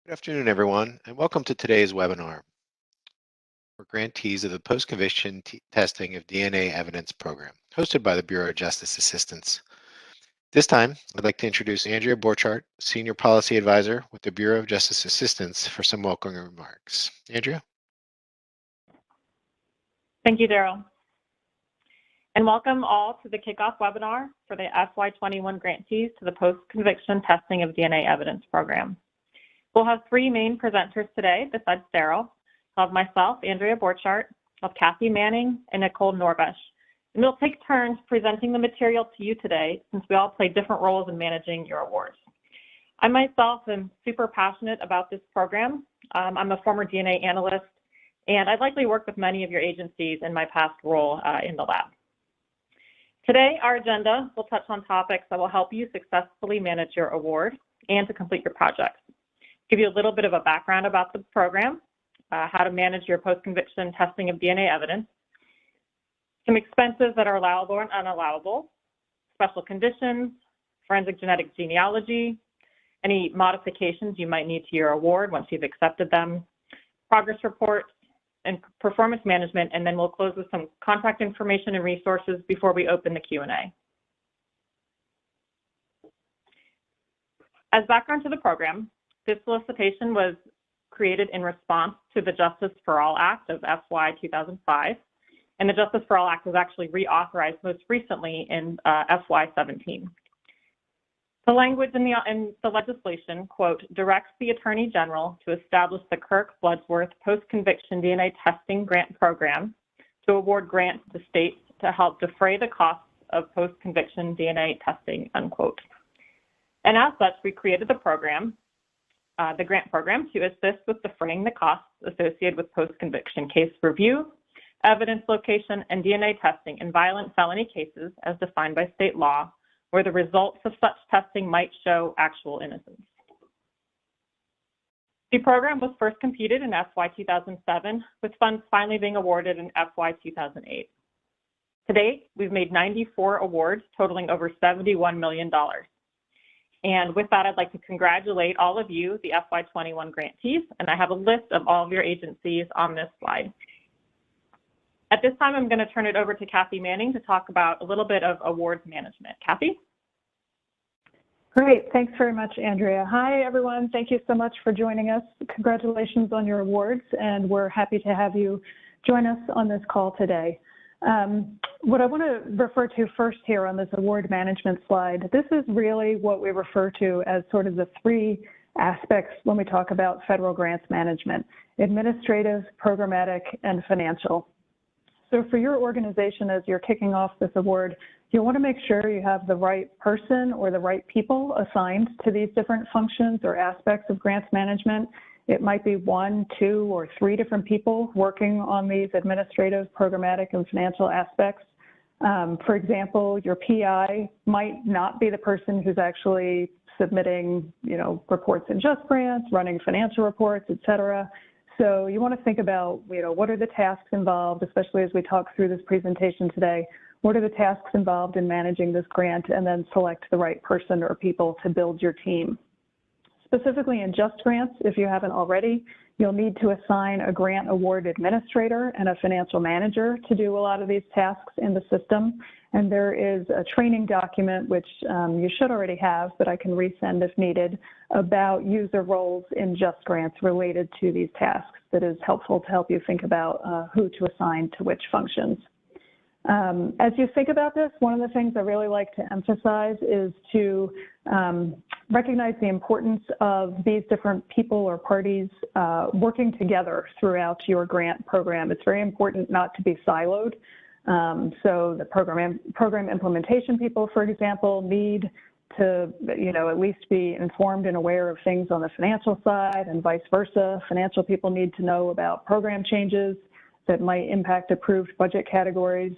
Good afternoon, everyone, and welcome to today's webinar for grantees of the Postconviction Testing of DNA Evidence Program, hosted by the Bureau of Justice Assistance. This time, I'd like to introduce Andrea Borchardt, Senior Policy Advisor with the Bureau of Justice Assistance, for some welcoming remarks. Andrea? Thank you, Daryl. And welcome all to the kickoff webinar for the FY21 grantees to the Post-Conviction Testing of DNA Evidence Program. We'll have three main presenters today besides Daryl. I'll have myself, Andrea Borchardt, I'll have Kathy Manning, and Nicole Norbesh. And we'll take turns presenting the material to you today since we all play different roles in managing your awards. I myself am super passionate about this program. I'm a former DNA analyst, and I've likely worked with many of your agencies in my past role in the lab. Today, our agenda will touch on topics that will help you successfully manage your award and to complete your projects. Give you a little bit of a background about the program, how to manage your post-conviction testing of DNA evidence, some expenses that are allowable and unallowable, special conditions, forensic genetic genealogy, any modifications you might need to your award once you've accepted them, progress reports, and performance management, and then we'll close with some contact information and resources before we open the Q&A. As background to the program, this solicitation was created in response to the Justice for All Act of FY 2005, and the Justice for All Act was actually reauthorized most recently in FY 17. The language in the legislation, quote, directs the Attorney General to establish the Kirk-Bloodsworth Post-Conviction DNA Testing Grant Program to award grants to states to help defray the costs of post-conviction DNA testing, unquote. And as such, we created the program, the grant program, to assist with defraying the costs associated with post-conviction case review, evidence location, and DNA testing in violent felony cases as defined by state law, where the results of such testing might show actual innocence. The program was first computed in FY 2007, with funds finally being awarded in FY 2008. To date, we've made 94 awards totaling over $71 million. And with that, I'd like to congratulate all of you, the FY21 grantees, and I have a list of all of your agencies on this slide. At this time, I'm going to turn it over to Kathy Manning to talk about a little bit of awards management. Kathy? Great. Thanks very much, Andrea. Hi, everyone. Thank you so much for joining us. Congratulations on your awards, and we're happy to have you join us on this call today. What I want to refer to first here on this award management slide, this is really what we refer to as sort of the three aspects when we talk about federal grants management: administrative, programmatic, and financial. So for your organization, as you're kicking off this award, you want to make sure you have the right person or the right people assigned to these different functions or aspects of grants management. It might be 1, 2, or 3 different people working on these administrative, programmatic, and financial aspects. For example, your PI might not be the person who's actually submitting, reports in Just Grants, running financial reports, et cetera. So you want to think about, what are the tasks involved, especially as we talk through this presentation today. What are the tasks involved in managing this grant, and then select the right person or people to build your team. Specifically in Just Grants, if you haven't already, you'll need to assign a grant award administrator and a financial manager to do a lot of these tasks in the system. And there is a training document, which you should already have, but I can resend if needed, about user roles in Just Grants related to these tasks that is helpful to help you think about who to assign to which functions. As you think about this, one of the things I really like to emphasize is to recognize the importance of these different people or parties working together throughout your grant program. It's very important not to be siloed. So the program implementation people, for example, need to, at least be informed and aware of things on the financial side, and vice versa. Financial people need to know about program changes that might impact approved budget categories.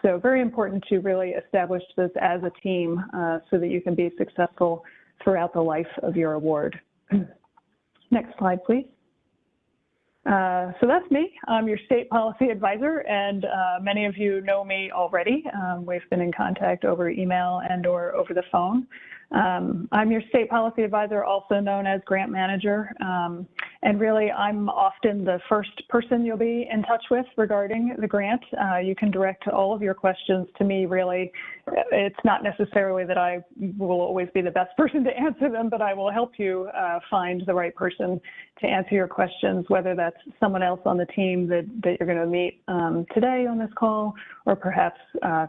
So very important to really establish this as a team so that you can be successful throughout the life of your award. Next slide, please. So that's me. I'm your state policy advisor, and many of you know me already. We've been in contact over email and or over the phone. I'm your state policy advisor, also known as grant manager, and really I'm often the first person you'll be in touch with regarding the grant. You can direct all of your questions to me, really. It's not necessarily that I will always be the best person to answer them, but I will help you find the right person to answer your questions, whether that's someone else on the team that you're going to meet today on this call, or perhaps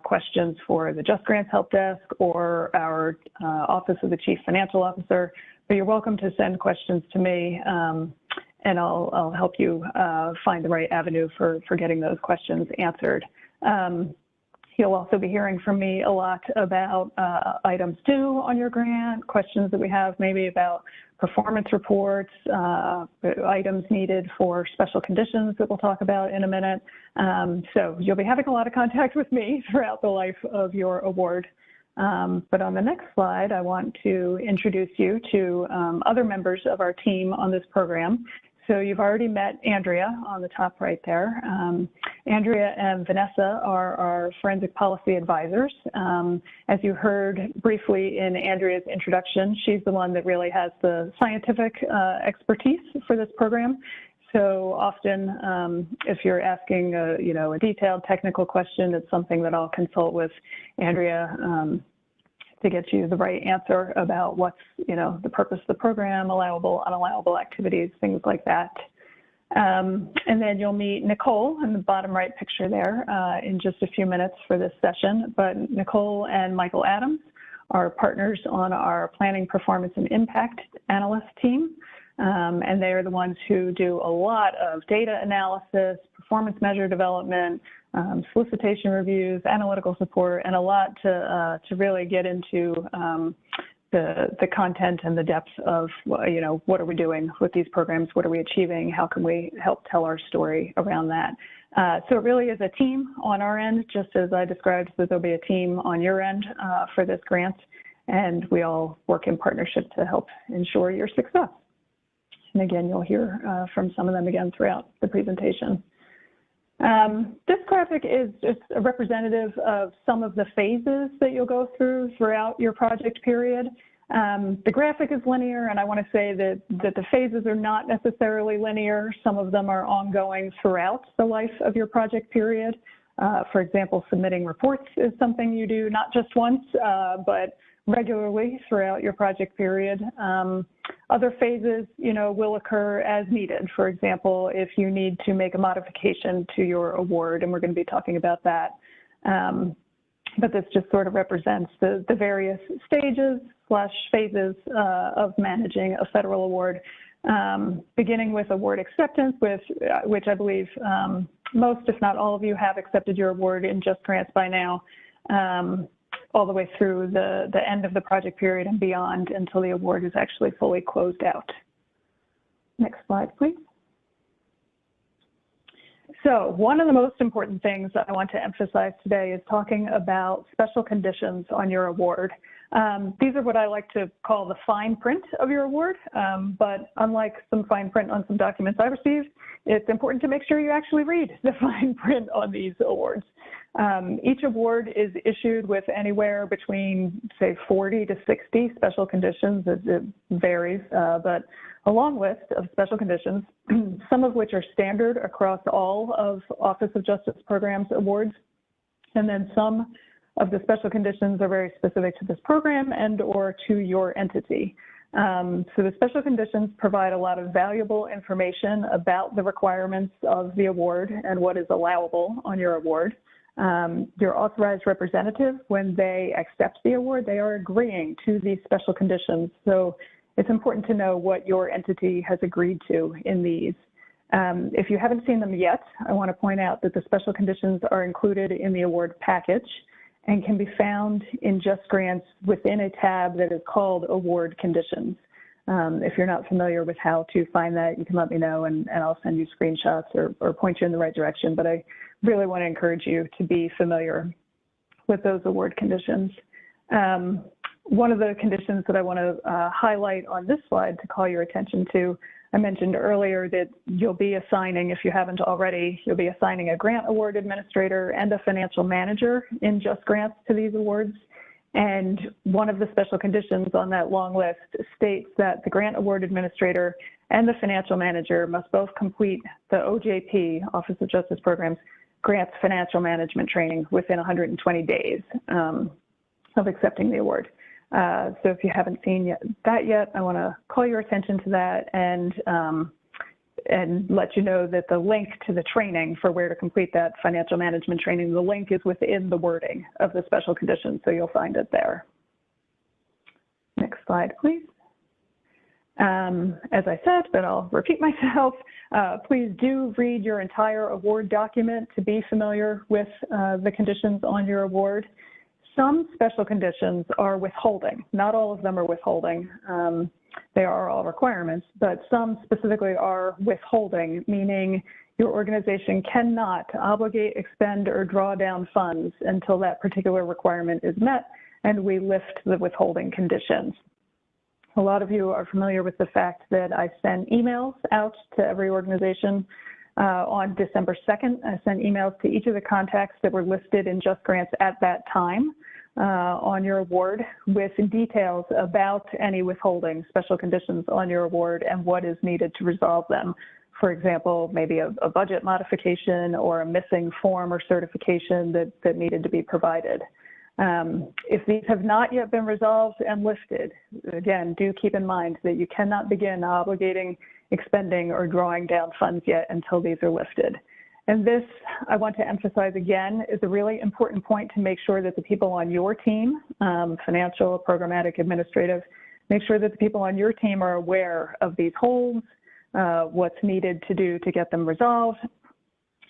questions for the Just Grants Help Desk or our Office of the Chief Financial Officer. But you're welcome to send questions to me, and I'll help you find the right avenue for getting those questions answered. You'll also be hearing from me a lot about items due on your grant, questions that we have maybe about performance reports, items needed for special conditions that we'll talk about in a minute. So you'll be having a lot of contact with me throughout the life of your award. But on the next slide, I want to introduce you to other members of our team on this program. So you've already met Andrea on the top right there. Andrea and Vanessa are our forensic policy advisors. As you heard briefly in Andrea's introduction, she's the one that really has the scientific expertise for this program. So often, if you're asking a detailed technical question, it's something that I'll consult with Andrea to get you the right answer about what's, the purpose of the program, allowable, unallowable activities, things like that. And then you'll meet Nicole in the bottom right picture there in just a few minutes for this session. But Nicole and Michael Adams are partners on our Planning, Performance, and Impact Analyst team. And they are the ones who do a lot of data analysis, performance measure development, solicitation reviews, analytical support, and a lot to really get into the content and the depth of, what are we doing with these programs? What are we achieving? How can we help tell our story around that? So it really is a team on our end, just as I described, that there'll be a team on your end for this grant, and we all work in partnership to help ensure your success. And again, you'll hear from some of them again throughout the presentation. This graphic is just a representative of some of the phases that you'll go through throughout your project period. The graphic is linear, and I want to say that the phases are not necessarily linear. Some of them are ongoing throughout the life of your project period. For example, submitting reports is something you do not just once, but regularly throughout your project period. Other phases, will occur as needed. For example, if you need to make a modification to your award, and we're going to be talking about that. But this just sort of represents the various stages / phases of managing a federal award, beginning with award acceptance, which I believe most, if not all of you, have accepted your award in Just Grants by now. All the way through the end of the project period and beyond until the award is actually fully closed out. Next slide, please. So one of the most important things that I want to emphasize today is talking about special conditions on your award. These are what I like to call the fine print of your award, but unlike some fine print on some documents I received, it's important to make sure you actually read the fine print on these awards. Each award is issued with anywhere between, say, 40 to 60 special conditions. It varies, but a long list of special conditions, some of which are standard across all of Office of Justice Programs awards, and then some of the special conditions are very specific to this program and or to your entity. So the special conditions provide a lot of valuable information about the requirements of the award and what is allowable on your award. Your authorized representative, when they accept the award, they are agreeing to these special conditions. So it's important to know what your entity has agreed to in these. If you haven't seen them yet, I want to point out that the special conditions are included in the award package and can be found in Just Grants within a tab that is called Award Conditions. If you're not familiar with how to find that, you can let me know and I'll send you screenshots or point you in the right direction. But I really want to encourage you to be familiar with those award conditions. One of the conditions that I want to highlight on this slide to call your attention to, I mentioned earlier that you'll be assigning, if you haven't already, you'll be assigning a grant award administrator and a financial manager in Just Grants to these awards. And one of the special conditions on that long list states that the grant award administrator and the financial manager must both complete the OJP, Office of Justice Programs, grants financial management training within 120 days of accepting the award. So if you haven't seen that yet, I want to call your attention to that and let you know that the link to the training for where to complete that financial management training, the link is within the wording of the special conditions, so you'll find it there. Next slide, please. As I said, but I'll repeat myself, please do read your entire award document to be familiar with the conditions on your award. Some special conditions are withholding. Not all of them are withholding. They are all requirements, but some specifically are withholding, meaning your organization cannot obligate, expend, or draw down funds until that particular requirement is met, and we lift the withholding conditions. A lot of you are familiar with the fact that I send emails out to every organization. On December 2nd, I sent emails to each of the contacts that were listed in Just Grants at that time on your award with details about any withholding special conditions on your award and what is needed to resolve them. For example, maybe a budget modification or a missing form or certification that needed to be provided. If these have not yet been resolved and lifted, again, do keep in mind that you cannot begin obligating, expending, or drawing down funds yet until these are lifted. And this, I want to emphasize again, is a really important point to make sure that the people on your team, financial, programmatic, administrative, make sure that the people on your team are aware of these holds, what's needed to do to get them resolved,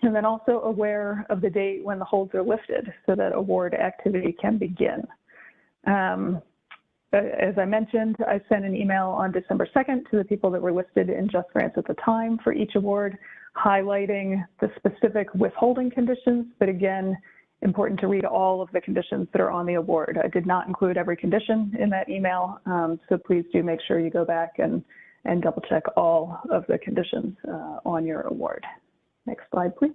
and then also aware of the date when the holds are lifted so that award activity can begin. As I mentioned, I sent an email on December 2nd to the people that were listed in Just Grants at the time for each award, highlighting the specific withholding conditions, but again, important to read all of the conditions that are on the award. I did not include every condition in that email, so please do make sure you go back and double check all of the conditions on your award. Next slide, please.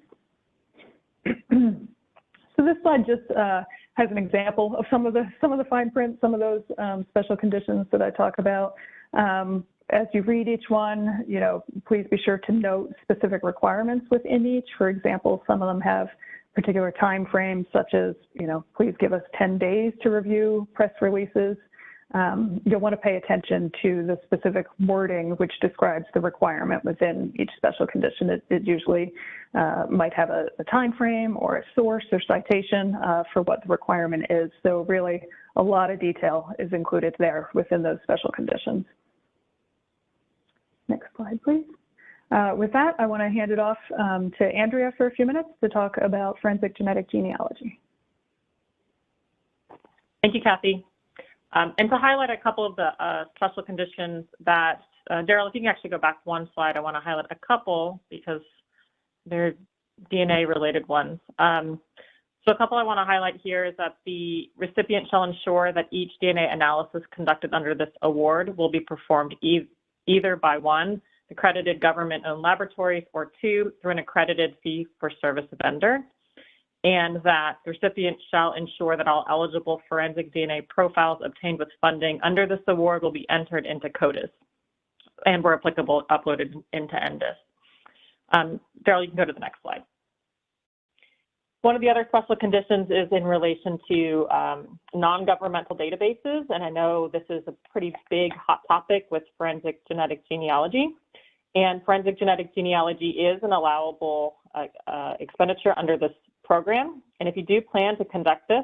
So this slide just has an example of some of the fine print, some of those special conditions that I talk about. As you read each one, please be sure to note specific requirements within each. For example, some of them have particular time frames, such as, please give us 10 days to review press releases. You'll want to pay attention to the specific wording which describes the requirement within each special condition. It usually might have a time frame or a source or citation for what the requirement is. So really, a lot of detail is included there within those special conditions. Next slide, please. With that, I want to hand it off to Andrea for a few minutes to talk about forensic genetic genealogy. Thank you, Kathy. And to highlight a couple of the special conditions that, Daryl, if you can actually go back one slide, I want to highlight a couple because they're DNA-related ones. So a couple I want to highlight here is that the recipient shall ensure that each DNA analysis conducted under this award will be performed either by 1, accredited government-owned laboratories, or 2, through an accredited fee-for-service vendor, and that the recipient shall ensure that all eligible forensic DNA profiles obtained with funding under this award will be entered into CODIS and, where applicable, uploaded into NDIS. Daryl, you can go to the next slide. One of the other special conditions is in relation to non-governmental databases, and I know this is a pretty big hot topic with forensic genetic genealogy. And forensic genetic genealogy is an allowable expenditure under this program. And if you do plan to conduct this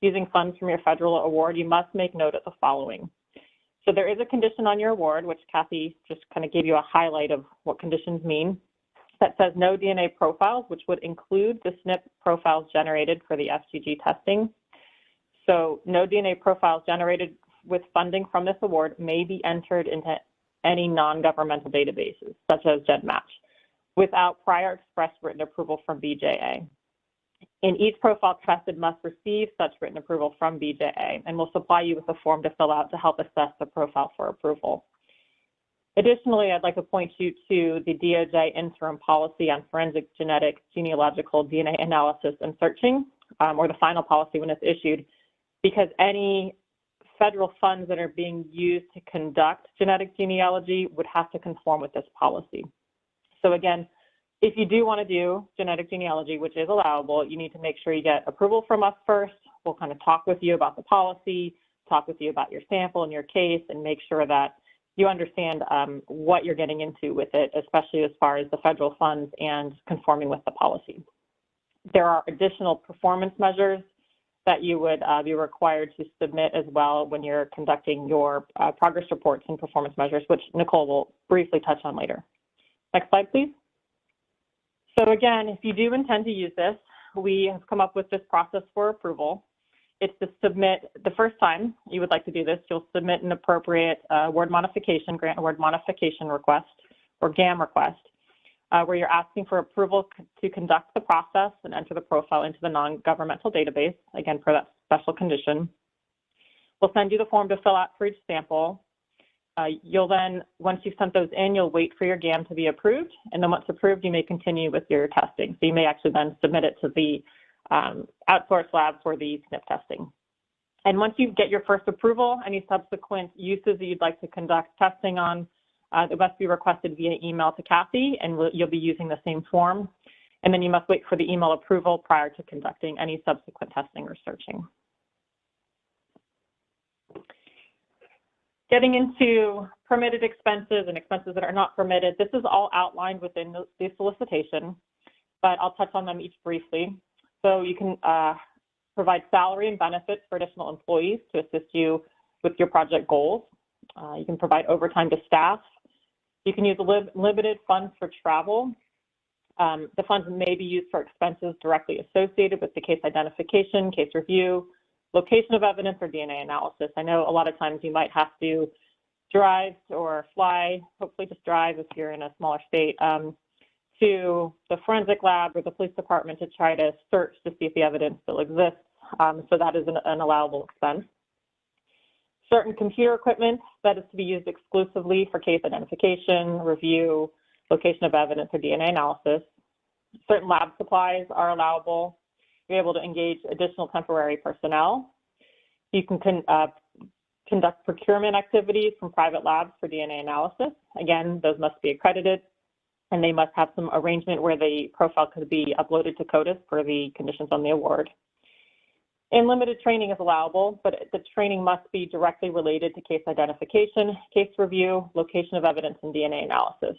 using funds from your federal award, you must make note of the following. So there is a condition on your award, which Kathy just kind of gave you a highlight of what conditions mean, that says no DNA profiles, which would include the SNP profiles generated for the FGG testing. So no DNA profiles generated with funding from this award may be entered into any non-governmental databases, such as GEDmatch, without prior express written approval from BJA. And each profile tested must receive such written approval from BJA, and will supply you with a form to fill out to help assess the profile for approval. Additionally, I'd like to point you to the DOJ interim policy on forensic genetic genealogical DNA analysis and searching, or the final policy when it's issued. because any federal funds that are being used to conduct genetic genealogy would have to conform with this policy. So again, if you do want to do genetic genealogy, which is allowable, you need to make sure you get approval from us first. We'll kind of talk with you about the policy, talk with you about your sample and your case, and make sure that you understand what you're getting into with it, especially as far as the federal funds and conforming with the policy. There are additional performance measures that you would be required to submit as well when you're conducting your progress reports and performance measures, which Nicole will briefly touch on later. Next slide, please. So again, if you do intend to use this, we have come up with this process for approval. It's to submit, the first time you would like to do this, you'll submit an appropriate award modification, grant award modification request, or GAM request, where you're asking for approval to conduct the process and enter the profile into the non-governmental database, again, per that special condition. We'll send you the form to fill out for each sample. You'll then, once you've sent those in, you'll wait for your GAM to be approved, and then once approved, you may continue with your testing. So you may actually then submit it to the outsourced lab for the SNP testing. And once you get your first approval, any subsequent uses that you'd like to conduct testing on, it must be requested via email to Kathy, and you'll be using the same form. And then you must wait for the email approval prior to conducting any subsequent testing or searching. Getting into permitted expenses and expenses that are not permitted, this is all outlined within the solicitation, but I'll touch on them each briefly. So you can provide salary and benefits for additional employees to assist you with your project goals. You can provide overtime to staff. You can use limited funds for travel. The funds may be used for expenses directly associated with the case identification, case review, location of evidence, or DNA analysis. I know a lot of times you might have to drive or fly, hopefully just drive if you're in a smaller state, to the forensic lab or the police department to try to search to see if the evidence still exists. So that is an allowable expense. Certain computer equipment that is to be used exclusively for case identification, review, location of evidence, or DNA analysis. Certain lab supplies are allowable. You're able to engage additional temporary personnel. You can conduct procurement activities from private labs for DNA analysis. Again, those must be accredited, and they must have some arrangement where the profile could be uploaded to CODIS per the conditions on the award. And limited training is allowable, but the training must be directly related to case identification, case review, location of evidence, and DNA analysis.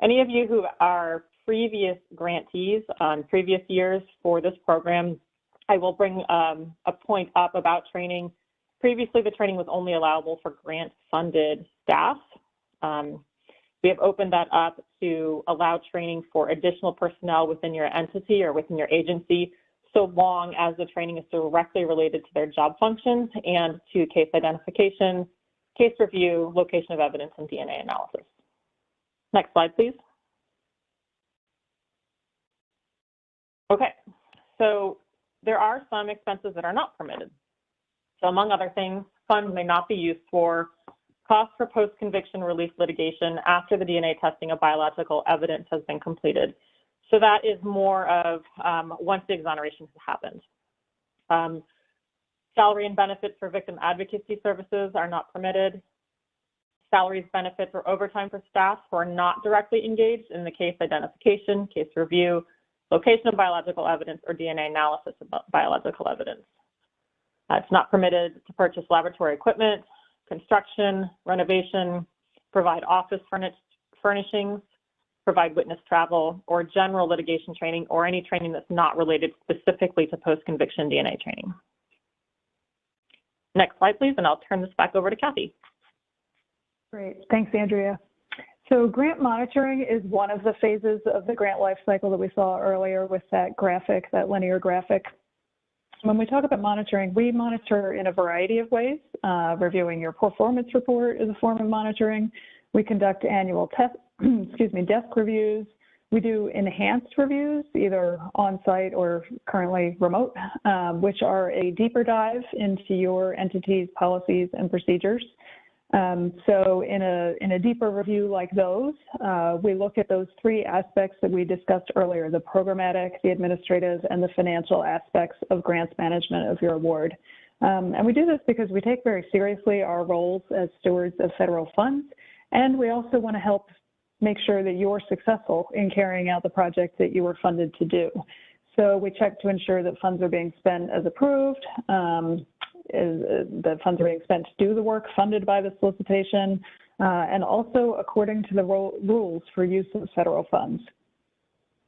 Any of you who are previous grantees on previous years for this program, I will bring a point up about training. Previously, the training was only allowable for grant-funded staff. We have opened that up to allow training for additional personnel within your entity or within your agency, so long as the training is directly related to their job functions and to case identification, case review, location of evidence, and DNA analysis. Next slide, please. Okay, so there are some expenses that are not permitted. So among other things, funds may not be used for costs for post-conviction relief litigation after the DNA testing of biological evidence has been completed. So that is more of once the exoneration has happened. Salary and benefits for victim advocacy services are not permitted. Salaries, benefits, or overtime for staff who are not directly engaged in the case identification, case review, location of biological evidence, or DNA analysis of biological evidence. It's not permitted to purchase laboratory equipment, construction, renovation, provide office furnishings, provide witness travel, or general litigation training, or any training that's not related specifically to post-conviction DNA training. Next slide, please, and I'll turn this back over to Kathy. Great, thanks, Andrea. So grant monitoring is one of the phases of the grant life cycle that we saw earlier with that graphic, that linear graphic. When we talk about monitoring, we monitor in a variety of ways. Reviewing your performance report is a form of monitoring. We conduct annual desk reviews. We do enhanced reviews, either on-site or currently remote, which are a deeper dive into your entity's policies and procedures. So in a deeper review like those, we look at those three aspects that we discussed earlier, the programmatic, the administrative, and the financial aspects of grants management of your award. And we do this because we take very seriously our roles as stewards of federal funds, and we also want to help make sure that you're successful in carrying out the project that you were funded to do. So we check to ensure that funds are being spent as approved, that funds are being spent to do the work funded by the solicitation, and also according to the rules for use of federal funds.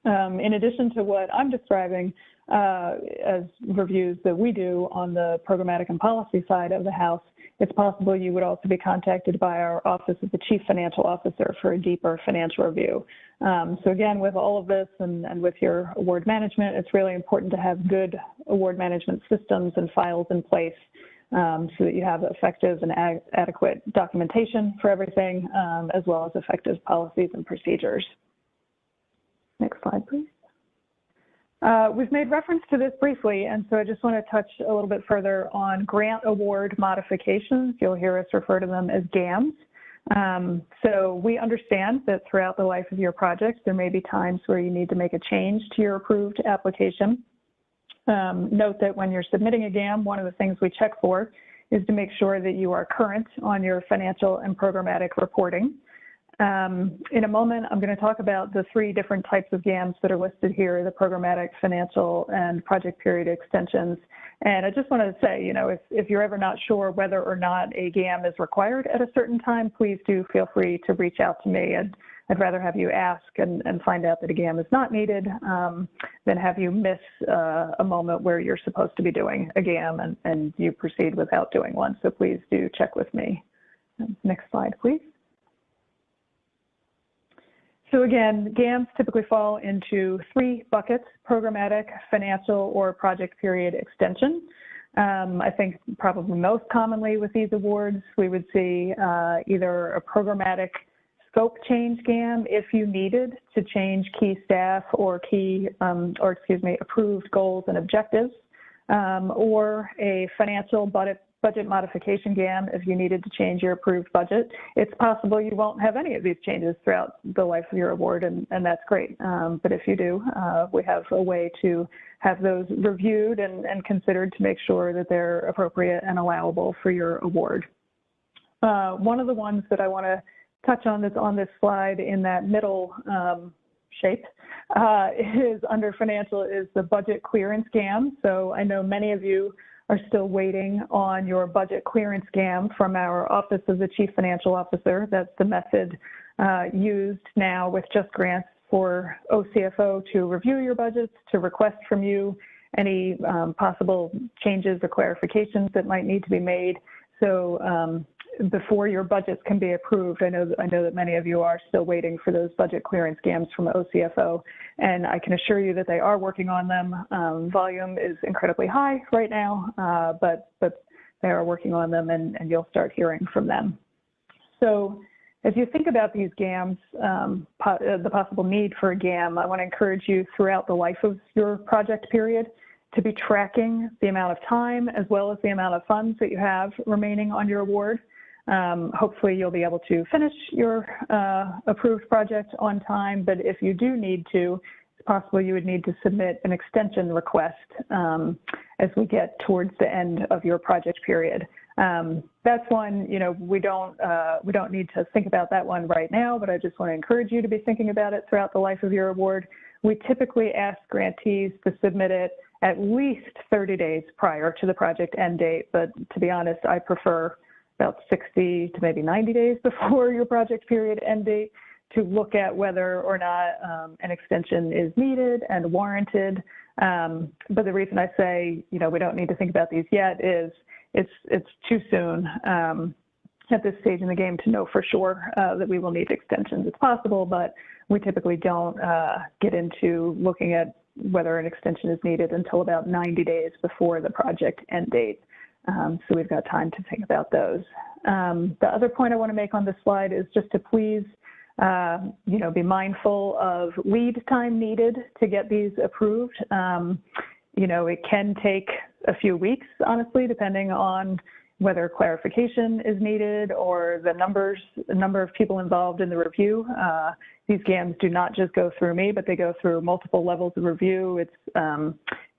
In addition to what I'm describing as reviews that we do on the programmatic and policy side of the House, it's possible you would also be contacted by our Office of the Chief Financial Officer for a deeper financial review. So again, with all of this and with your award management, it's really important to have good award management systems and files in place so that you have effective and adequate documentation for everything, as well as effective policies and procedures. Next slide, please. We've made reference to this briefly, and so I just want to touch a little bit further on grant award modifications. You'll hear us refer to them as GAMs. So we understand that throughout the life of your project, there may be times where you need to make a change to your approved application. Note that when you're submitting a GAM, one of the things we check for is to make sure that you are current on your financial and programmatic reporting. In a moment, I'm going to talk about the 3 different types of GAMs that are listed here, the programmatic, financial, and project period extensions. And I just want to say, you know, if you're ever not sure whether or not a GAM is required at a certain time, please do feel free to reach out to me. I'd rather have you ask and find out that a GAM is not needed than have you miss a moment where you're supposed to be doing a GAM and you proceed without doing one. So please do check with me. Next slide, please. So again, GAMs typically fall into 3 buckets: programmatic, financial, or project period extension. I think probably most commonly with these awards, we would see either a programmatic scope change GAM if you needed to change key staff or approved goals and objectives, or a financial budget modification GAM if you needed to change your approved budget. It's possible you won't have any of these changes throughout the life of your award, and that's great. But if you do, we have a way to have those reviewed and considered to make sure that they're appropriate and allowable for your award. One of the ones that I want to touch on that's on this slide in that middle shape is under financial is the budget clearance GAM. So I know many of you are still waiting on your budget clearance GAM from our Office of the Chief Financial Officer. That's the method used now with Just Grants for OCFO to review your budgets, to request from you any possible changes or clarifications that might need to be made. So before your budgets can be approved, I know that many of you are still waiting for those budget clearance GAMs from OCFO, and I can assure you that they are working on them. Volume is incredibly high right now, but they are working on them, and you'll start hearing from them. So as you think about these GAMs, the possible need for a GAM, I want to encourage you throughout the life of your project period to be tracking the amount of time as well as the amount of funds that you have remaining on your award. Hopefully you'll be able to finish your approved project on time, but if you do need to, it's possible you would need to submit an extension request as we get towards the end of your project period. That's one, you know, we don't need to think about that one right now, but I just want to encourage you to be thinking about it throughout the life of your award. We typically ask grantees to submit it at least 30 days prior to the project end date, but to be honest, I prefer about 60 to maybe 90 days before your project period end date to look at whether or not an extension is needed and warranted. But the reason I say, you know, we don't need to think about these yet is it's too soon at this stage in the game to know for sure that we will need extensions. It's possible, but we typically don't get into looking at whether an extension is needed until about 90 days before the project end date. So we've got time to think about those. The other point I want to make on this slide is just to please, you know, be mindful of lead time needed to get these approved. You know, it can take a few weeks, honestly, depending on whether clarification is needed or the number of people involved in the review. These GAMs do not just go through me, but they go through multiple levels of review. It's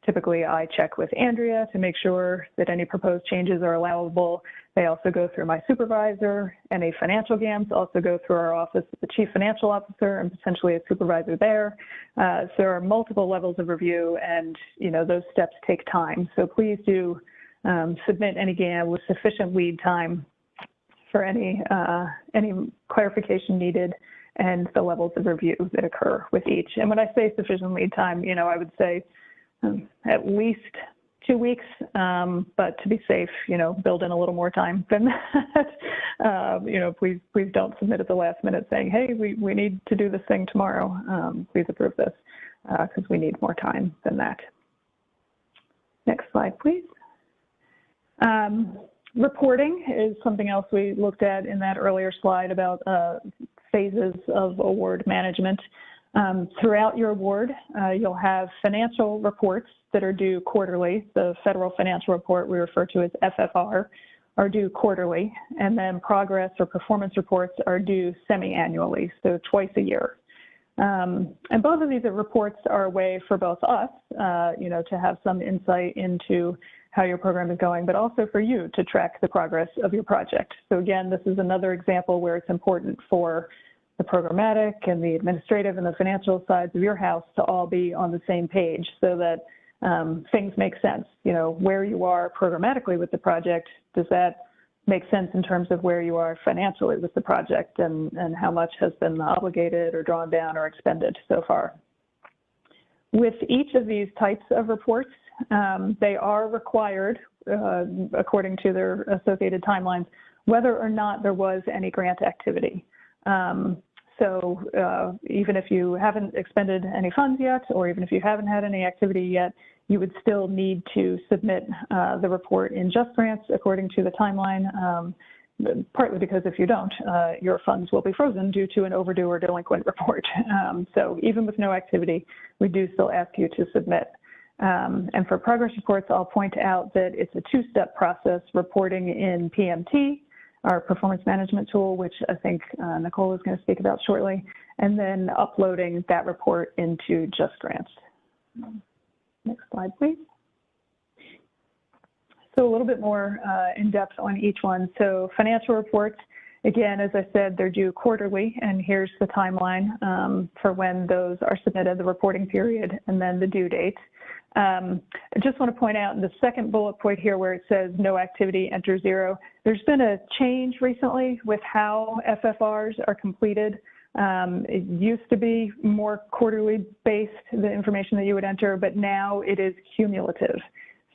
Typically, I check with Andrea to make sure that any proposed changes are allowable. They also go through my supervisor. Any financial GAMs also go through our office with the chief financial officer and potentially a supervisor there. So there are multiple levels of review, and those steps take time. So please do submit any GAM with sufficient lead time for any clarification needed and the levels of review that occur with each. And when I say sufficient lead time, I would say at least 2 weeks, but to be safe, build in a little more time than that. Please don't submit at the last minute saying, hey, we need to do this thing tomorrow. Please approve this, because we need more time than that. Next slide, please. Reporting is something else we looked at in that earlier slide about phases of award management. Throughout your award, you'll have financial reports that are due quarterly. The federal financial report we refer to as FFR are due quarterly, and then progress or performance reports are due semi-annually, so twice a year. And both of these reports are a way for both us, to have some insight into how your program is going, but also for you to track the progress of your project. So again, this is another example where it's important for the programmatic and the administrative and the financial sides of your house to all be on the same page so that things make sense. Where you are programmatically with the project, does that make sense in terms of where you are financially with the project and how much has been obligated or drawn down or expended so far? With each of these types of reports, they are required, according to their associated timelines, whether or not there was any grant activity. So even if you haven't expended any funds yet, or even if you haven't had any activity yet, you would still need to submit the report in Just Grants according to the timeline, partly because if you don't, your funds will be frozen due to an overdue or delinquent report. So even with no activity, we do still ask you to submit. And for progress reports, I'll point out that it's a two-step process: reporting in PMT, our performance management tool, which I think Nicole is going to speak about shortly, and then uploading that report into Just Grants. Next slide, please. So a little bit more in depth on each one. So financial reports, again, as I said, they're due quarterly, and here's the timeline for when those are submitted, the reporting period, and then the due date. I just want to point out in the second bullet point here where it says no activity, enter 0. There's been a change recently with how FFRs are completed. It used to be more quarterly based, the information that you would enter, but now it is cumulative.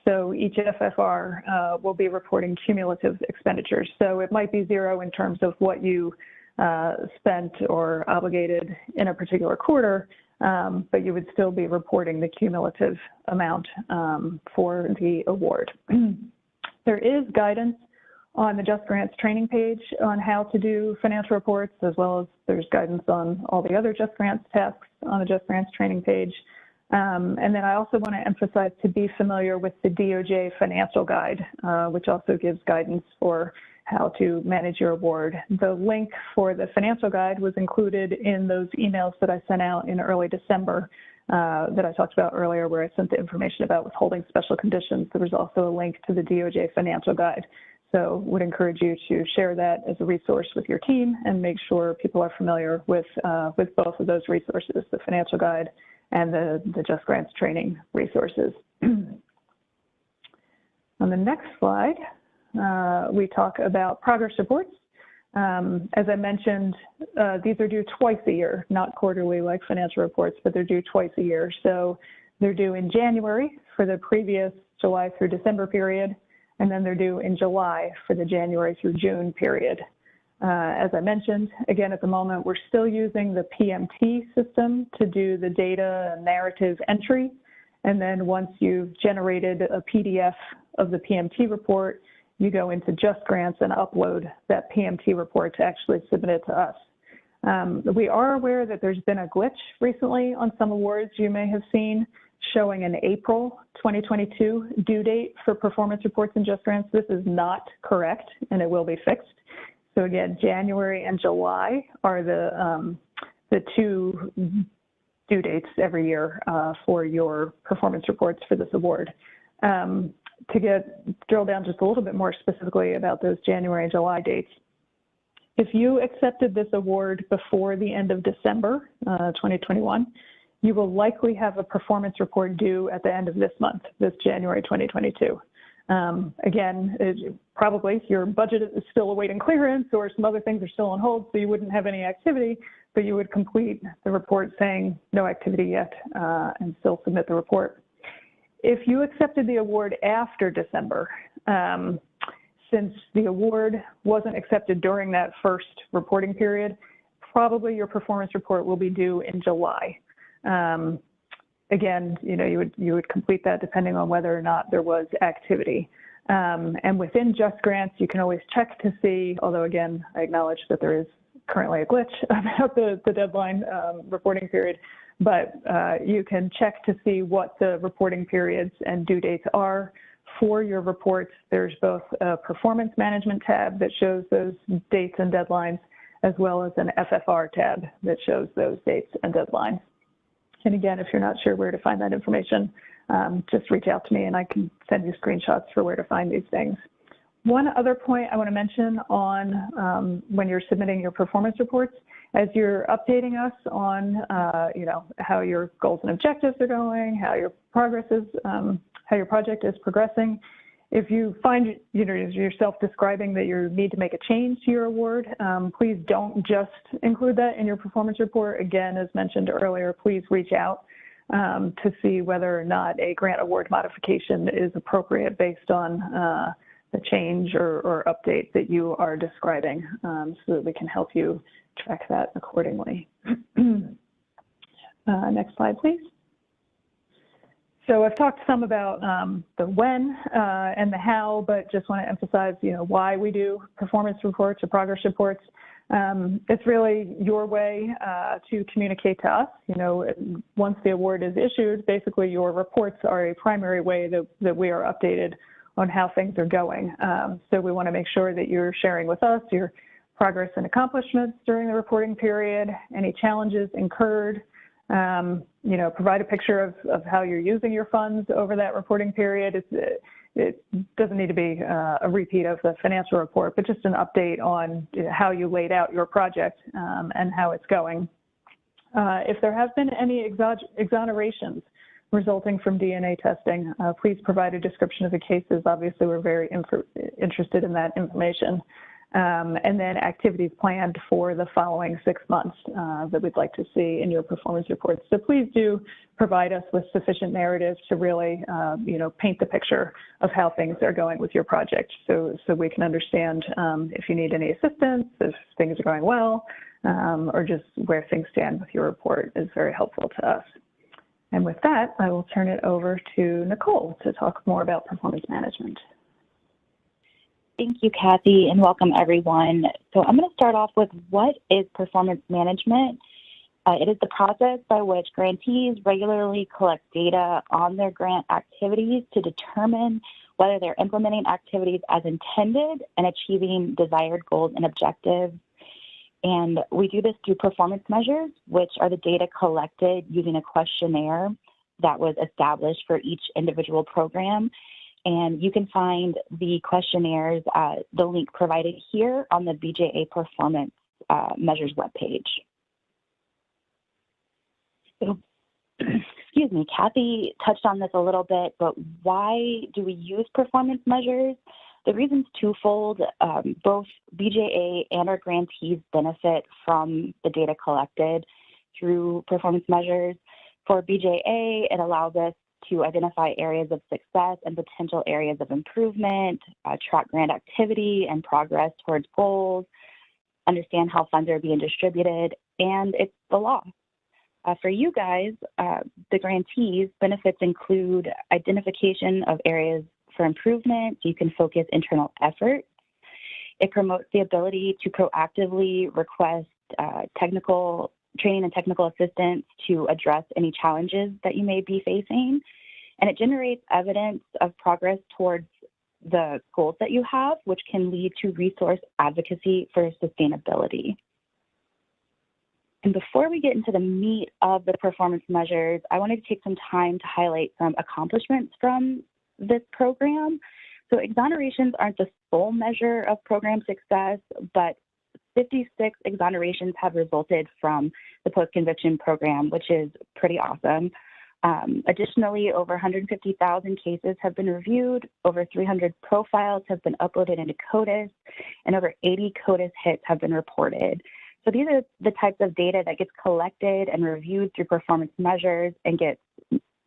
So each FFR will be reporting cumulative expenditures. So it might be 0 in terms of what you spent or obligated in a particular quarter, but you would still be reporting the cumulative amount for the award. There is guidance on the Just Grants training page on how to do financial reports, as well as there's guidance on all the other Just Grants tasks on the Just Grants training page. And then I also want to emphasize to be familiar with the DOJ financial guide, which also gives guidance for how to manage your award. The link for the financial guide was included in those emails that I sent out in early December that I talked about earlier, where I sent the information about withholding special conditions. There was also a link to the DOJ financial guide. So would encourage you to share that as a resource with your team and make sure people are familiar with both of those resources, the financial guide and the Just Grants training resources. On the next slide, we talk about progress reports. As I mentioned, these are due twice a year, not quarterly like financial reports, but they're due twice a year. So they're due in January for the previous July through December period, and then they're due in July for the January through June period. As I mentioned, again, at the moment, we're still using the PMT system to do the data and narrative entry. And then once you've generated a PDF of the PMT report, you go into Just Grants and upload that PMT report to actually submit it to us. We are aware that there's been a glitch recently on some awards you may have seen showing an April 2022 due date for performance reports in Just Grants. This is not correct, and it will be fixed. So again, January and July are the two due dates every year for your performance reports for this award. To drill down just a little bit more specifically about those January and July dates, if you accepted this award before the end of December 2021, you will likely have a performance report due at the end of this month, this January 2022. Again, probably your budget is still awaiting clearance or some other things are still on hold, so you wouldn't have any activity, but you would complete the report saying no activity yet and still submit the report. If you accepted the award after December, since the award wasn't accepted during that first reporting period, probably your performance report will be due in July. Again, you would complete that depending on whether or not there was activity. And within Just Grants, you can always check to see, although again, I acknowledge that there is currently a glitch about the deadline reporting period, but you can check to see what the reporting periods and due dates are for your reports. There's both a performance management tab that shows those dates and deadlines, as well as an FFR tab that shows those dates and deadlines. And again, if you're not sure where to find that information, just reach out to me and I can send you screenshots for where to find these things. One other point I want to mention on when you're submitting your performance reports, as you're updating us on how your goals and objectives are going, how your progress is, how your project is progressing. If you find yourself describing that you need to make a change to your award, please don't just include that in your performance report. Again, as mentioned earlier, please reach out to see whether or not a grant award modification is appropriate based on the change or update that you are describing, so that we can help you track that accordingly. Next slide, please. So I've talked some about the when and the how, but just want to emphasize, why we do performance reports or progress reports. It's really your way to communicate to us. Once the award is issued, basically your reports are a primary way that we are updated on how things are going. So we want to make sure that you're sharing with us your progress and accomplishments during the reporting period, any challenges incurred, provide a picture of how you're using your funds over that reporting period. It doesn't need to be a repeat of the financial report, but just an update on how you laid out your project and how it's going. If there have been any exonerations resulting from DNA testing, please provide a description of the cases. Obviously, we're very interested in that information. And then activities planned for the following 6 months that we'd like to see in your performance reports. So please do provide us with sufficient narrative to really, paint the picture of how things are going with your project, so we can understand if you need any assistance, if things are going well, or just where things stand with your report is very helpful to us. And with that, I will turn it over to Nicole to talk more about performance management. Thank you, Kathy, and welcome everyone. So I'm going to start off with what is performance management. It is the process by which grantees regularly collect data on their grant activities to determine whether they're implementing activities as intended and achieving desired goals and objectives. And we do this through performance measures, which are the data collected using a questionnaire that was established for each individual program. And you can find the questionnaires at the link provided here on the BJA Performance Measures webpage. So, excuse me, Kathy touched on this a little bit, but why do we use performance measures? The reason's twofold. Both BJA and our grantees benefit from the data collected through performance measures. For BJA, it allows us to identify areas of success and potential areas of improvement, track grant activity and progress towards goals, understand how funds are being distributed, and it's the law. For you guys, the grantees, benefits include identification of areas for improvement, so you can focus internal effort. It promotes the ability to proactively request technical training and technical assistance to address any challenges that you may be facing. And it generates evidence of progress towards the goals that you have, which can lead to resource advocacy for sustainability. And before we get into the meat of the performance measures, I wanted to take some time to highlight some accomplishments from this program. So exonerations aren't the sole measure of program success, but 56 exonerations have resulted from the post-conviction program, which is pretty awesome. Additionally, over 150,000 cases have been reviewed, over 300 profiles have been uploaded into CODIS, and over 80 CODIS hits have been reported. So these are the types of data that gets collected and reviewed through performance measures and gets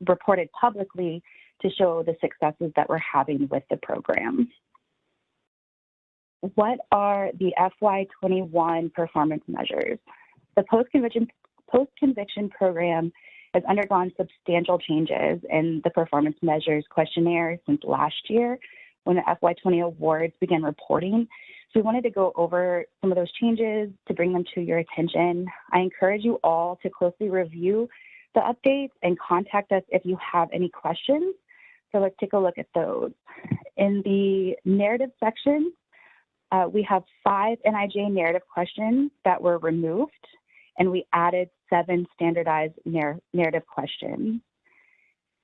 reported publicly to show the successes that we're having with the program. What are the FY21 performance measures? The post-conviction program has undergone substantial changes in the performance measures questionnaire since last year when the FY20 awards began reporting. So we wanted to go over some of those changes to bring them to your attention. I encourage you all to closely review the updates and contact us if you have any questions. So let's take a look at those. In the narrative section, we have 5 NIJ narrative questions that were removed, and we added 7 standardized narrative questions.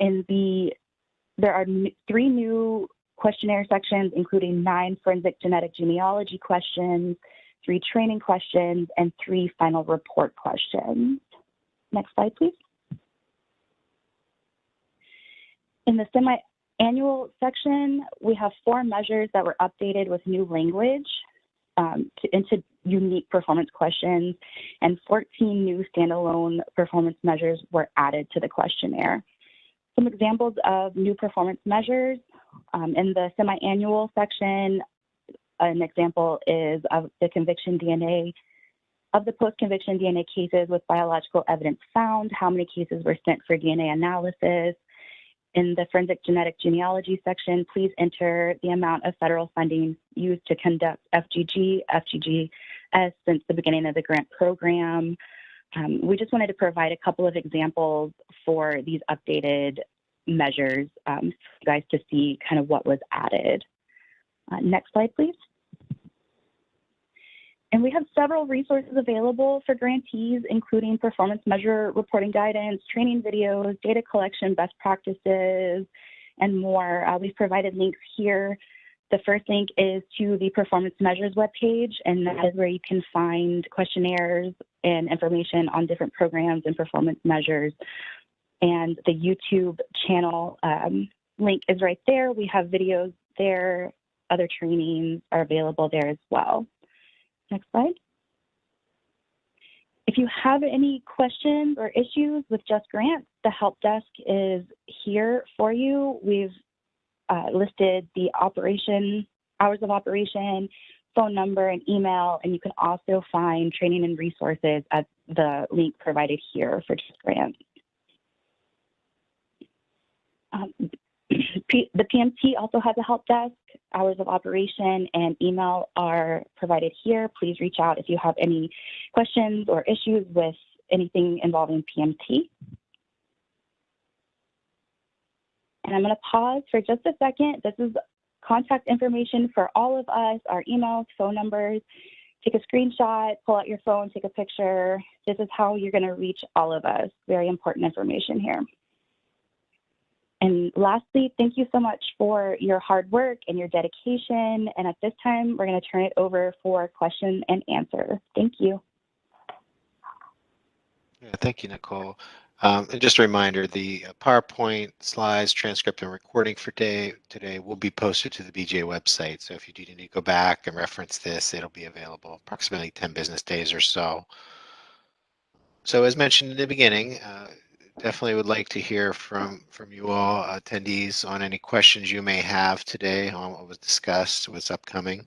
There are 3 new questionnaire sections, including 9 forensic genetic genealogy questions, 3 training questions, and 3 final report questions. Next slide, please. In the semi-annual section, we have 4 measures that were updated with new language into unique performance questions, and 14 new standalone performance measures were added to the questionnaire. Some examples of new performance measures in the semi-annual section, an example is of the conviction DNA, of the post-conviction DNA cases with biological evidence found, how many cases were sent for DNA analysis. In the forensic genetic genealogy section, please enter the amount of federal funding used to conduct FGGS since the beginning of the grant program. We just wanted to provide a couple of examples for these updated measures for you guys to see kind of what was added. Next slide, please. And we have several resources available for grantees, including performance measure reporting guidance, training videos, data collection best practices, and more. We've provided links here. The first link is to the performance measures webpage, and that is where you can find questionnaires and information on different programs and performance measures. And the YouTube channel link is right there. We have videos there. Other trainings are available there as well. Next slide. If you have any questions or issues with Just Grants, the help desk is here for you. We've listed the hours of operation, phone number, and email, and you can also find training and resources at the link provided here for Just Grants. The PMT also has a help desk. Hours of operation and email are provided here. Please reach out if you have any questions or issues with anything involving PMT. And I'm going to pause for just a second. This is contact information for all of us, our emails, phone numbers. Take a screenshot, pull out your phone, take a picture. This is how you're going to reach all of us. Very important information here. And lastly, thank you so much for your hard work and your dedication. And at this time, we're going to turn it over for question and answer. Thank you. Yeah, thank you, Nicole. And just a reminder, the PowerPoint slides, transcript, and recording for today will be posted to the BJ website. So if you do need to go back and reference this, it'll be available approximately 10 business days or so. So as mentioned in the beginning, definitely would like to hear from you all attendees on any questions you may have today on what was discussed, what's upcoming.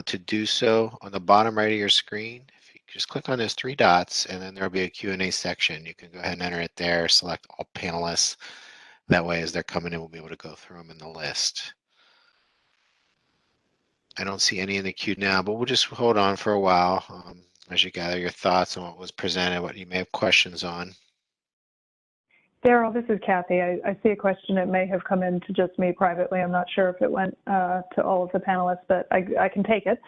To do so, on the bottom right of your screen, if you just click on those 3 dots, and then there'll be a Q&A section. You can go ahead and enter it there, select all panelists. That way, as they're coming in, we'll be able to go through them in the list. I don't see any in the queue now, but we'll just hold on for a while as you gather your thoughts on what was presented, what you may have questions on. Daryl, this is Kathy. I see a question that may have come in to just me privately. I'm not sure if it went to all of the panelists, but I can take it.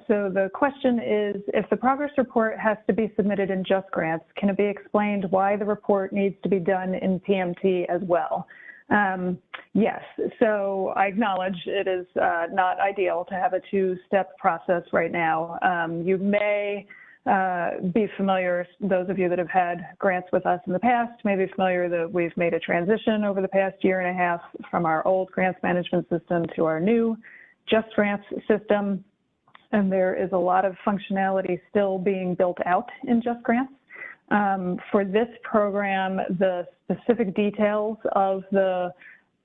So the question is, if the progress report has to be submitted in Just Grants, can it be explained why the report needs to be done in PMT as well? Yes, so I acknowledge it is not ideal to have a two-step process right now. You may be familiar, those of you that have had grants with us in the past may be familiar that we've made a transition over the past year and a half from our old grants management system to our new Just Grants system. And there is a lot of functionality still being built out in Just Grants. For this program, the specific details of the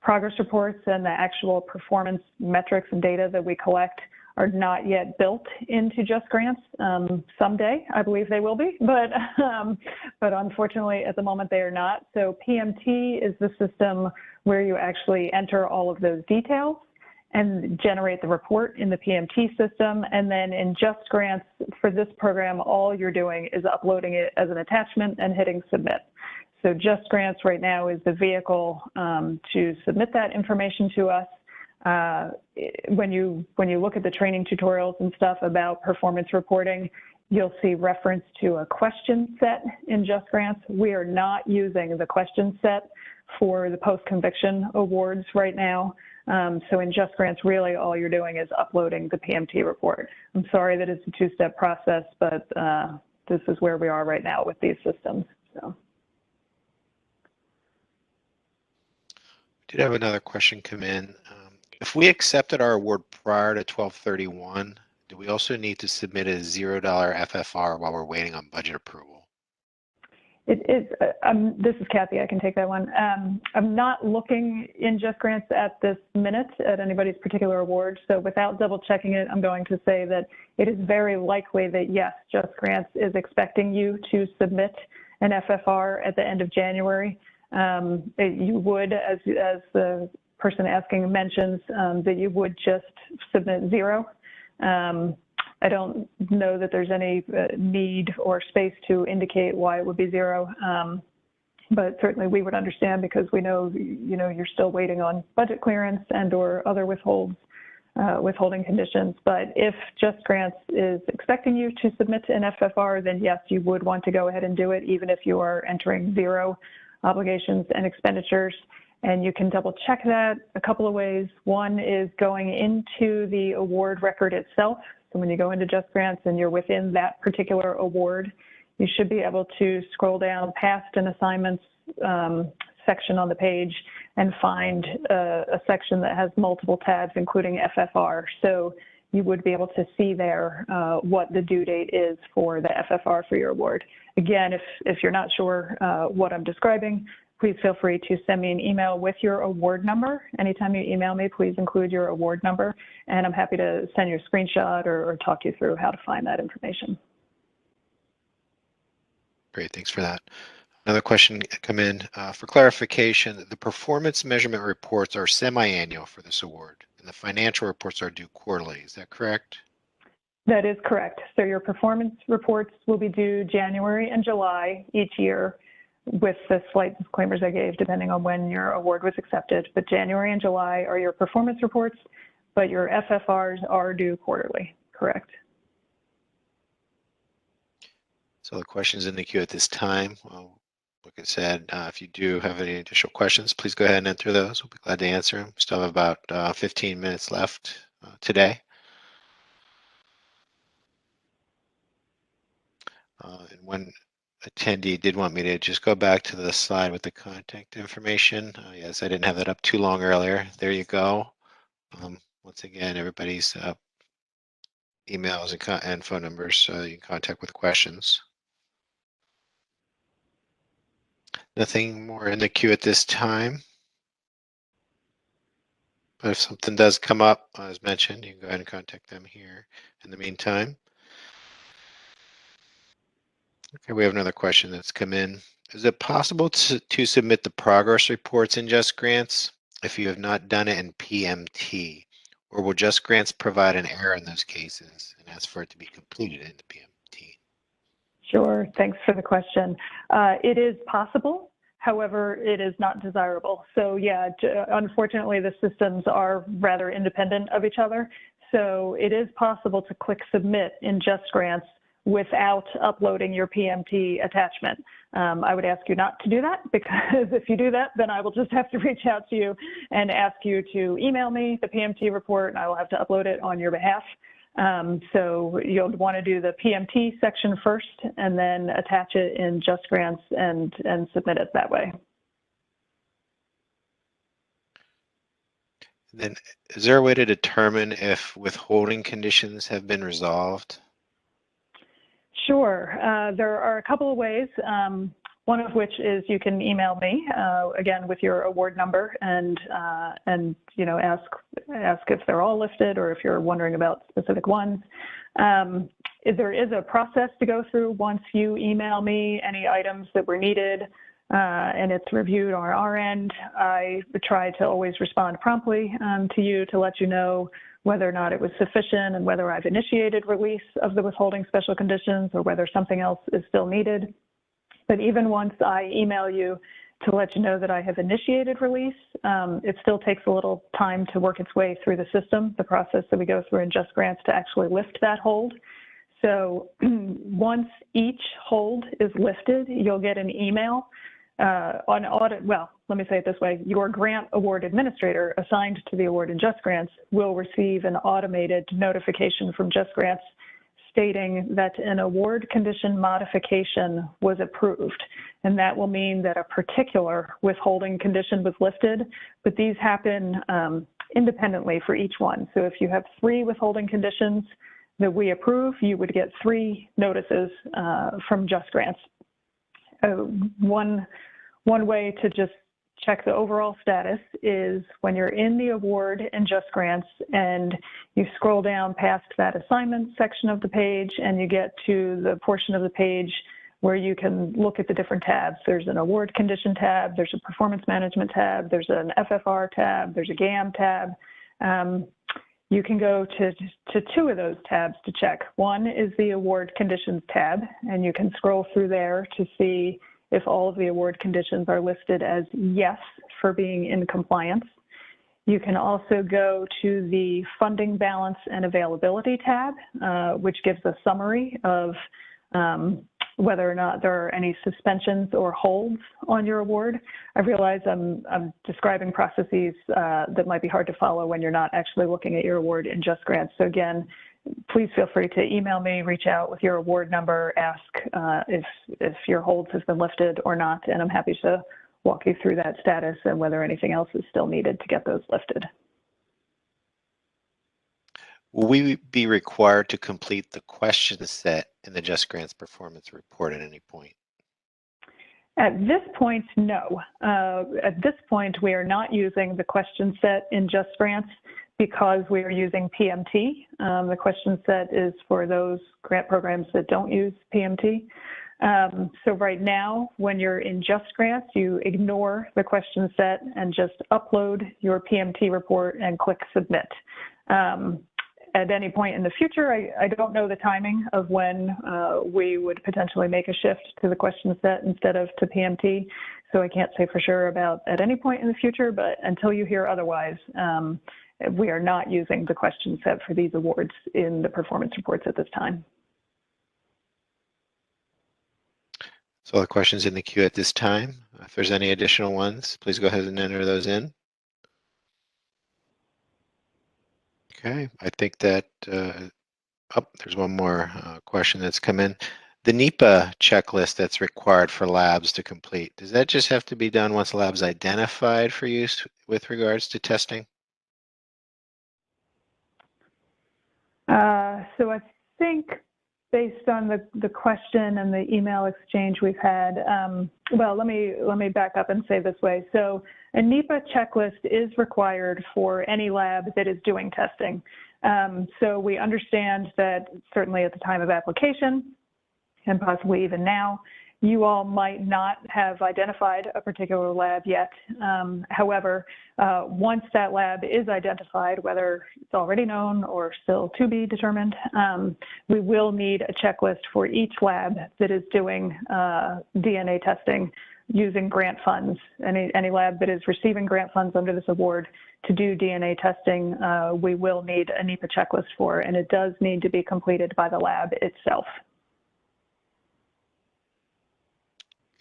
progress reports and the actual performance metrics and data that we collect are not yet built into Just Grants. Someday, I believe they will be, but unfortunately at the moment they are not. So PMT is the system where you actually enter all of those details and generate the report in the PMT system. And then in Just Grants for this program, all you're doing is uploading it as an attachment and hitting submit. So Just Grants right now is the vehicle to submit that information to us. When you look at the training tutorials and stuff about performance reporting, you'll see reference to a question set in Just Grants. We are not using the question set for the post-conviction awards right now. So in Just Grants, really all you're doing is uploading the PMT report. I'm sorry that it's a two-step process, but this is where we are right now with these systems. So. We did have another question come in. If we accepted our award prior to 12/31, do we also need to submit a $0 FFR while we're waiting on budget approval? This is Kathy, I can take that one. I'm not looking in Just Grants at this minute at anybody's particular award, so without double checking it, I'm going to say that it is very likely that yes, Just Grants is expecting you to submit an FFR at the end of January. You would, as the person asking mentions, that you would just submit 0. I don't know that there's any need or space to indicate why it would be 0, but certainly we would understand because we know, you're still waiting on budget clearance and or other withholding conditions. But if Just Grants is expecting you to submit an FFR, then yes, you would want to go ahead and do it, even if you are entering 0 obligations and expenditures. And you can double check that a couple of ways. One is going into the award record itself. So when you go into Just Grants and you're within that particular award, you should be able to scroll down past an assignments section on the page and find a section that has multiple tabs, including FFR. So you would be able to see there what the due date is for the FFR for your award. Again, if you're not sure what I'm describing, please feel free to send me an email with your award number. Anytime you email me, please include your award number, and I'm happy to send you a screenshot or talk you through how to find that information. Great, thanks for that. Another question come in. For clarification, the performance measurement reports are semi-annual for this award, and the financial reports are due quarterly. Is that correct? That is correct. So your performance reports will be due January and July each year, with the slight disclaimers I gave depending on when your award was accepted. But January and July are your performance reports, but your FFRs are due quarterly, correct? So the questions in the queue at this time. Well, like I said, if you do have any additional questions, please go ahead and enter those. We'll be glad to answer them. We still have about 15 minutes left today. And one attendee did want me to just go back to the slide with the contact information. Yes, I didn't have that up too long earlier. There you go. Once again, everybody's emails and phone numbers you can contact with questions. Nothing more in the queue at this time. But if something does come up, as mentioned, you can go ahead and contact them here in the meantime. Okay, we have another question that's come in. Is it possible to submit the progress reports in Just Grants if you have not done it in PMT? Or will Just Grants provide an error in those cases and ask for it to be completed in the PMT? Sure, thanks for the question. It is possible. However, it is not desirable. So yeah, unfortunately, the systems are rather independent of each other. So it is possible to click submit in JustGrants without uploading your PMT attachment. I would ask you not to do that, because if you do that, then I will just have to reach out to you and ask you to email me the PMT report, and I will have to upload it on your behalf. So you'll want to do the PMT section first and then attach it in JustGrants and submit it that way. Then is there a way to determine if withholding conditions have been resolved? Sure. There are a couple of ways. One of which is you can email me again with your award number and you know, ask if they're all listed or if you're wondering about specific ones. There is a process to go through once you email me any items that were needed and it's reviewed on our end. I try to always respond promptly to you to let you know whether or not it was sufficient and whether I've initiated release of the withholding special conditions or whether something else is still needed. But even once I email you to let you know that I have initiated release, it still takes a little time to work its way through the system, the process that we go through in JustGrants to actually lift that hold. So once each hold is lifted, you'll get an email on audit. Well, let me say it this way. Your grant award administrator assigned to the award in JustGrants will receive an automated notification from JustGrants stating that an award condition modification was approved. And that will mean that a particular withholding condition was lifted, but these happen independently for each one. So if you have 3 withholding conditions that we approve, you would get 3 notices from JustGrants. One way to just check the overall status is when you're in the award in JustGrants and you scroll down past that assignment section of the page and you get to the portion of the page where you can look at the different tabs. There's an award condition tab, there's a performance management tab, there's an FFR tab, there's a GAM tab. You can go to 2 of those tabs to check. One is the award conditions tab, and you can scroll through there to see if all of the award conditions are listed as yes for being in compliance. You can also go to the funding balance and availability tab, which gives a summary of whether or not there are any suspensions or holds on your award. I realize I'm describing processes that might be hard to follow when you're not actually looking at your award in JustGrants. So again, please feel free to email me, reach out with your award number, ask if your holds has been lifted or not, and I'm happy to walk you through that status and whether anything else is still needed to get those lifted. Will we be required to complete the question set in the JustGrants performance report at any point? At this point, no. At this point, we are not using the question set in JustGrants because we are using PMT. The question set is for those grant programs that don't use PMT. So right now, when you're in JustGrants, you ignore the question set and just upload your PMT report and click submit. At any point in the future, I don't know the timing of when we would potentially make a shift to the question set instead of to PMT. So I can't say for sure about at any point in the future, but until you hear otherwise, we are not using the question set for these awards in the performance reports at this time. So all the questions in the queue at this time. If there's any additional ones, please go ahead and enter those in. Okay, I think that, there's one more question that's come in. The NEPA checklist that's required for labs to complete, does that just have to be done once a lab's identified for use with regards to testing? So I think based on the question and the email exchange we've had, well, let me back up and say this way. So a NEPA checklist is required for any lab that is doing testing. So we understand that certainly at the time of application, and possibly even now, you all might not have identified a particular lab yet. However, once that lab is identified, whether it's already known or still to be determined, we will need a checklist for each lab that is doing DNA testing using grant funds. Any lab that is receiving grant funds under this award to do DNA testing, we will need a NEPA checklist for, and it does need to be completed by the lab itself.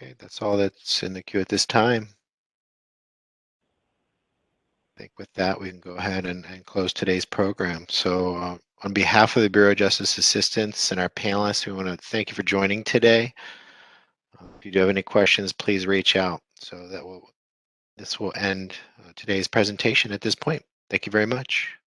Okay, that's all that's in the queue at this time. I think with that, we can go ahead and close today's program. So on behalf of the Bureau of Justice Assistants and our panelists, we want to thank you for joining today. If you do have any questions, please reach out. So this will end today's presentation at this point. Thank you very much.